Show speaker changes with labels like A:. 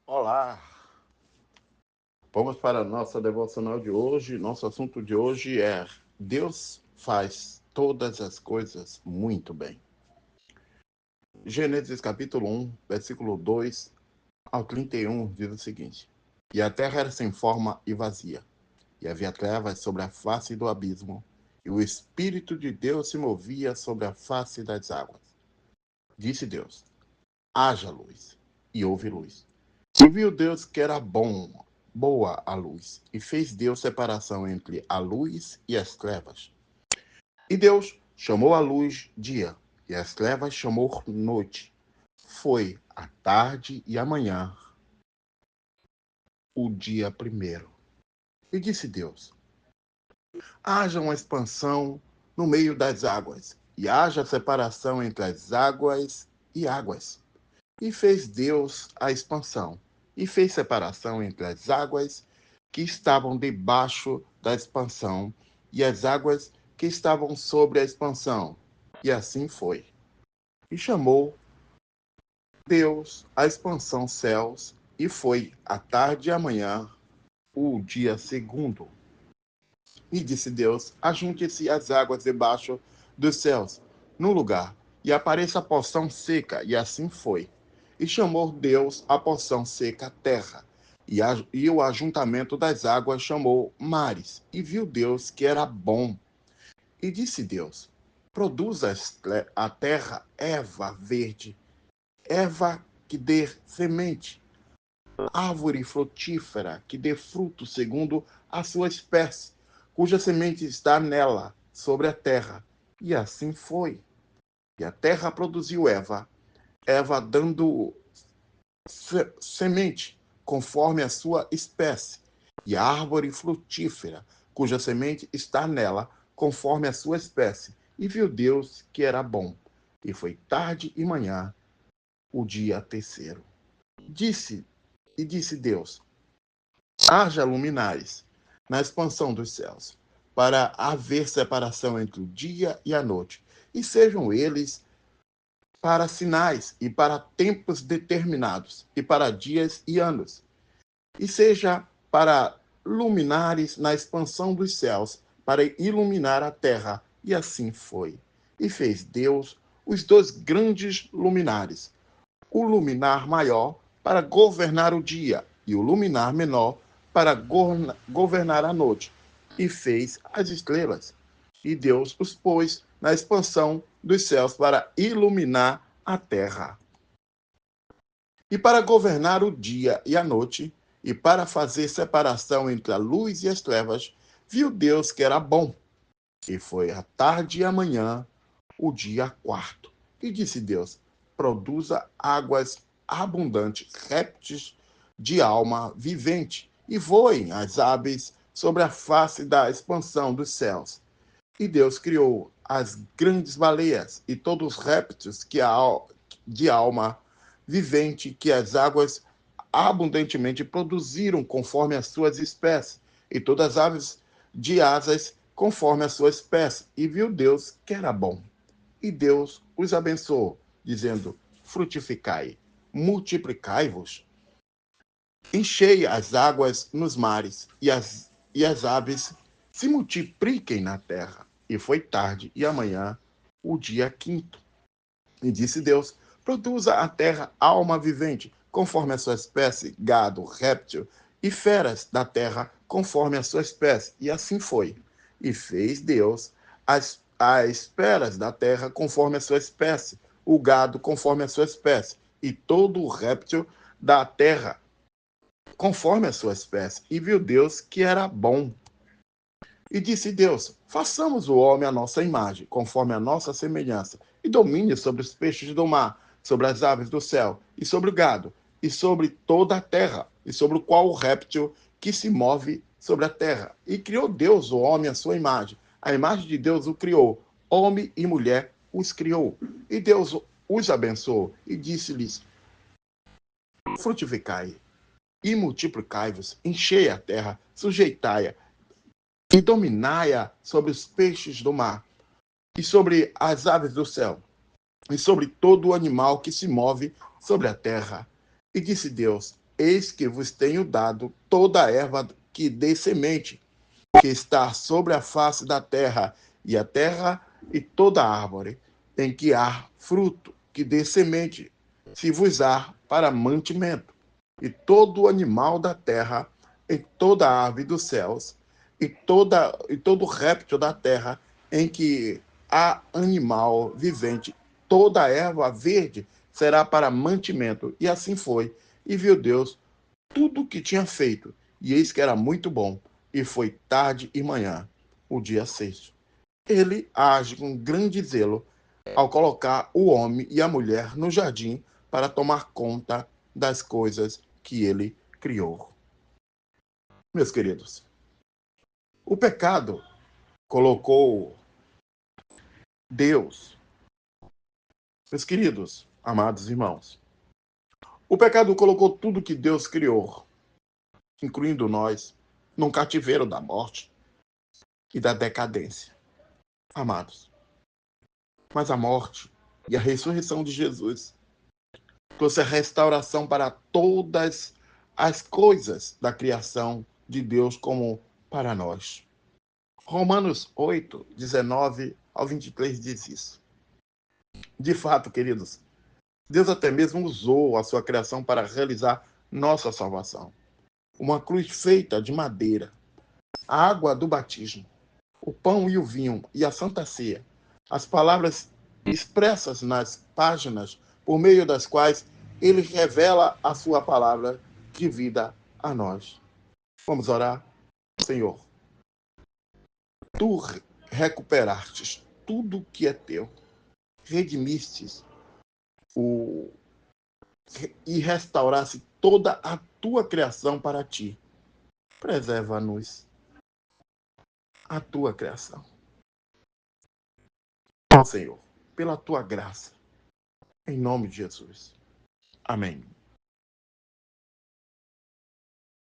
A: Olá, vamos para a nossa devocional de hoje. Nosso assunto de hoje é Deus faz todas as coisas muito bem. Gênesis capítulo 1, versículo 2 ao 31 diz o seguinte: E a terra era sem forma e vazia, e havia trevas sobre a face do abismo, e o Espírito de Deus se movia sobre a face das águas. Disse Deus: haja luz, e houve luz. E viu Deus que era boa a luz, e fez Deus separação entre a luz e as trevas. E Deus chamou a luz dia, e as trevas chamou noite. Foi a tarde e a manhã, o dia primeiro. E disse Deus: haja uma expansão no meio das águas, e haja separação entre as águas e águas. E fez Deus a expansão, e fez separação entre as águas que estavam debaixo da expansão e as águas que estavam sobre a expansão. E assim foi. E chamou Deus a expansão céus, e foi a tarde e a manhã, o dia segundo. E disse Deus: ajunte-se as águas debaixo dos céus, num lugar, e apareça a porção seca, e assim foi. E chamou Deus a porção seca terra, e o ajuntamento das águas chamou mares. E viu Deus que era bom. E disse Deus: produza a terra erva verde, erva que dê semente, árvore frutífera que dê fruto segundo a sua espécie, cuja semente está nela, sobre a terra. E assim foi. E a terra produziu Eva dando semente, conforme a sua espécie, e a árvore frutífera, cuja semente está nela, conforme a sua espécie. E viu Deus que era bom. E foi tarde e manhã, o dia terceiro. Disse disse Deus: haja luminares na expansão dos céus, para haver separação entre o dia e a noite, e sejam eles para sinais e para tempos determinados, e para dias e anos, e seja para luminares na expansão dos céus, para iluminar a terra. E assim foi. E fez Deus os dois grandes luminares, o luminar maior para governar o dia, e o luminar menor para governar a noite. E fez as estrelas. E Deus os pôs na expansão dos céus para iluminar a terra. E para governar o dia e a noite, e para fazer separação entre a luz e as trevas, viu Deus que era bom. E foi a tarde e a manhã, o dia quarto. E disse Deus: produza águas abundantes, répteis de alma vivente, e voem as aves sobre a face da expansão dos céus. E Deus criou as grandes baleias e todos os répteis de alma vivente que as águas abundantemente produziram conforme as suas espécies, e todas as aves de asas conforme a sua espécie. E viu Deus que era bom. E Deus os abençoou, dizendo: frutificai, multiplicai-vos, enchei as águas nos mares, e as aves se multipliquem na terra. E foi tarde e amanhã, o dia quinto. E disse Deus: produza a terra alma vivente, conforme a sua espécie, gado, réptil, e feras da terra, conforme a sua espécie. E assim foi. E fez Deus as feras da terra, conforme a sua espécie, o gado, conforme a sua espécie, e todo o réptil da terra, conforme a sua espécie. E viu Deus que era bom. E disse Deus: façamos o homem à nossa imagem, conforme a nossa semelhança, e domine sobre os peixes do mar, sobre as aves do céu, e sobre o gado, e sobre toda a terra, e sobre o qual o réptil que se move sobre a terra. E criou Deus o homem à sua imagem. A imagem de Deus o criou. Homem e mulher os criou. E Deus os abençoou e disse-lhes: frutificai e multiplicai-vos, enchei a terra, sujeitai-a e dominai-a sobre os peixes do mar, e sobre as aves do céu, e sobre todo o animal que se move sobre a terra. E disse Deus: Eis que vos tenho dado toda a erva que dê semente, que está sobre a face da terra, e a terra e toda árvore em que há fruto, que dê semente, se vos há para mantimento, e todo animal da terra, e toda ave dos céus, e todo réptil da terra, em que há animal vivente, toda erva verde será para mantimento. E assim foi. E viu Deus tudo o que tinha feito, e eis que era muito bom. E foi tarde e manhã, o dia sexto. Ele age com grande zelo ao colocar o homem e a mulher no jardim para tomar conta das coisas que ele criou. Meus queridos, o pecado colocou Deus, meus queridos, amados irmãos, o pecado colocou tudo que Deus criou, incluindo nós, num cativeiro da morte e da decadência. Amados, mas a morte e a ressurreição de Jesus trouxe a restauração para todas as coisas da criação de Deus como para nós. Romanos 8, 19 ao 23 diz isso. De fato, queridos, Deus até mesmo usou a sua criação para realizar nossa salvação. Uma cruz feita de madeira, a água do batismo, o pão e o vinho e a Santa Ceia, as palavras expressas nas páginas por meio das quais ele revela a sua palavra de vida a nós. Vamos orar? Senhor, tu recuperastes tudo que é teu, redimistes o, e restauraste toda a tua criação para ti. Preserva-nos a tua criação. Ó Senhor, pela tua graça, em nome de Jesus. Amém.